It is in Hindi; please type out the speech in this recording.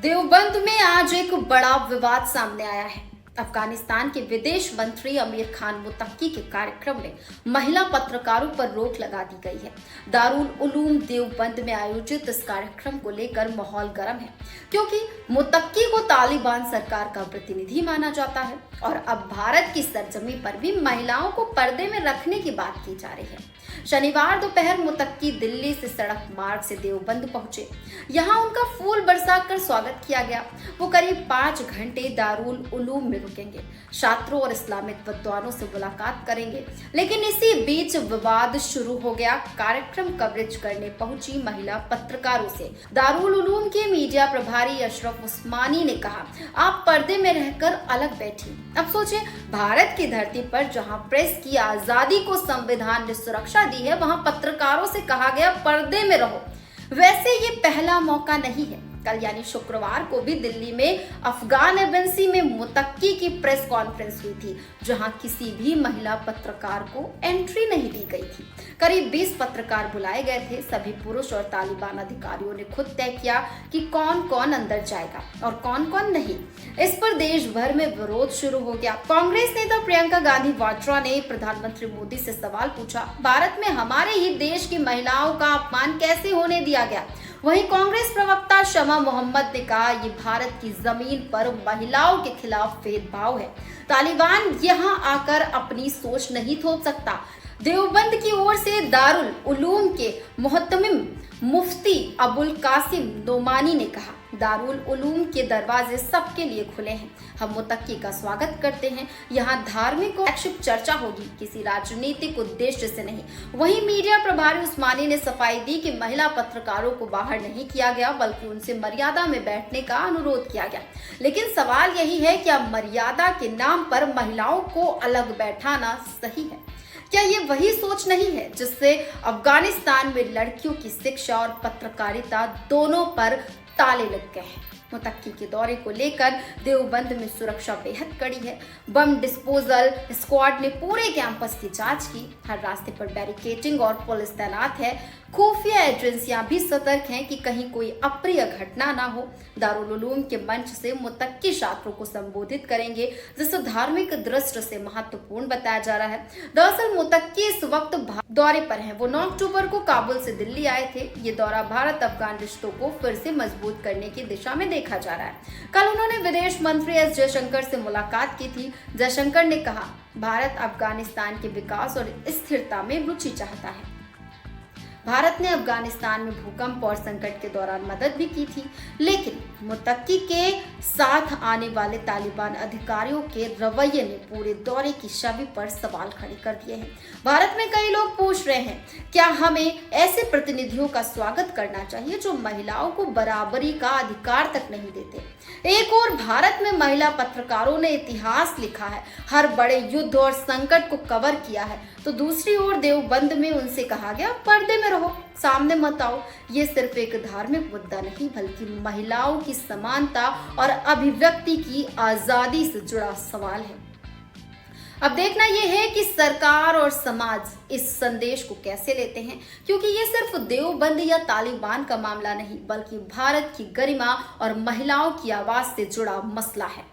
देवबंद में आज एक बड़ा विवाद सामने आया है। अफगानिस्तान के विदेश मंत्री आमिर खान मुत्तकी के कार्यक्रम में महिला पत्रकारों पर रोक लगा दी गई है। दारुल उलूम देवबंद में आयोजित इस कार्यक्रम को लेकर माहौल गर्म है, क्योंकि मुत्तकी को तालिबान सरकार का प्रतिनिधि माना जाता है और अब भारत की सरजमी पर भी महिलाओं को पर्दे में रखने की बात की जा रही है। शनिवार दोपहर मुत्तकी दिल्ली से सड़क मार्ग से देवबंद पहुंचे। यहाँ उनका फूल बरसाकर स्वागत किया गया। वो करीब 5 घंटे दारुल उलूम में रुकेंगे, छात्रों और इस्लामिक विद्वानों से मुलाकात करेंगे। लेकिन इसी बीच विवाद शुरू हो गया। कार्यक्रम कवरेज करने पहुंची महिला पत्रकारों से दारुल उलूम के मीडिया प्रभारी अशरफ उस्मानी ने कहा, आप पर्दे में रहकर अलग बैठी। अब सोचे, भारत की धरती पर जहां प्रेस की आजादी को संविधान ने सुरक्षा दी है, वहां पत्रकारों से कहा गया पर्दे में रहो। वैसे ये पहला मौका नहीं है। कल यानी शुक्रवार को भी दिल्ली में अफगान एम्बेसी में मुत्तकी की प्रेस कॉन्फ्रेंस हुई थी, जहां किसी भी महिला पत्रकार को एंट्री नहीं दी गई थी। करीब 20 पत्रकार बुलाए गए थे। सभी पुरुष और तालिबान अधिकारियों ने खुद तय किया कि कौन कौन अंदर जाएगा और कौन कौन नहीं। इस पर देश भर में विरोध शुरू हो गया। कांग्रेस नेता प्रियंका गांधी वाड्रा ने प्रधानमंत्री मोदी से सवाल पूछा, भारत में हमारे ही देश की महिलाओं का अपमान कैसे होने दिया गया। वहीं कांग्रेस प्रवक्ता शमा मोहम्मद ने कहा, ये भारत की जमीन पर महिलाओं के खिलाफ भेदभाव है। तालिबान यहां आकर अपनी सोच नहीं थोप सकता। देवबंद की ओर से दारुल उलूम के मुहतमिम मुफ्ती अबुल कासिम नोमानी ने कहा, दारुल उलूम के दरवाजे सबके लिए खुले हैं। हम मुत्तकी का स्वागत करते हैं। यहाँ धार्मिक और शैक्षिक चर्चा होगी, किसी राजनीतिक उद्देश्य से नहीं। वहीं मीडिया प्रभारी उस्मानी ने सफाई दी कि महिला पत्रकारों को बाहर नहीं किया गया, बल्कि उनसे मर्यादा में बैठने का अनुरोध किया गया। लेकिन सवाल यही है, क्या मर्यादा के नाम पर महिलाओं को अलग बैठाना सही है? क्या ये वही सोच नहीं है जिससे अफगानिस्तान में लड़कियों की शिक्षा और पत्रकारिता दोनों पर ताले लग गए हैं? मुत्तकी के दौरे को लेकर देवबंद में सुरक्षा बेहद कड़ी है। बम डिस्पोजल स्क्वाड ने पूरे कैंपस की जांच की। हर रास्ते पर बैरिकेडिंग और पुलिस तैनात है। खुफिया एजेंसियां भी सतर्क हैं कि कहीं कोई अप्रिय घटना ना हो। दारुल उलूम के मंच से मुत्तकी छात्रों को संबोधित करेंगे, जिसे धार्मिक दृष्टि से महत्वपूर्ण बताया जा रहा है। दरअसल मुत्तकी इस वक्त दौरे पर हैं। वो 9 अक्टूबर को काबुल से दिल्ली आए थे। ये दौरा भारत अफगान रिश्तों को फिर से मजबूत करने की दिशा में देखा जा रहा है। कल उन्होंने विदेश मंत्री एस जयशंकर से मुलाकात की थी। जयशंकर ने कहा, भारत अफगानिस्तान के विकास और स्थिरता में रुचि चाहता है। भारत ने अफगानिस्तान में भूकंप और संकट के दौरान मदद भी की थी, लेकिन मुत्तकी के साथ आने वाले तालिबान अधिकारियों के रवैये ने पूरे दौरे की छवि पर सवाल खड़े कर दिए हैं। भारत में कई लोग पूछ रहे हैं, क्या हमें ऐसे प्रतिनिधियों का स्वागत करना चाहिए जो महिलाओं को बराबरी का अधिकार तक नहीं देते? एक और भारत में महिला पत्रकारों ने इतिहास लिखा है, हर बड़े युद्ध और संकट को कवर किया है, तो दूसरी ओर देवबंद में उनसे कहा गया, पर्दे में रहो, सामने मत आओ। ये सिर्फ एक धार्मिक मुद्दा नहीं, बल्कि महिलाओं की समानता और अभिव्यक्ति की आजादी से जुड़ा सवाल है। अब देखना यह है कि सरकार और समाज इस संदेश को कैसे लेते हैं, क्योंकि ये सिर्फ देवबंद या तालिबान का मामला नहीं, बल्कि भारत की गरिमा और महिलाओं की आवाज से जुड़ा मसला है।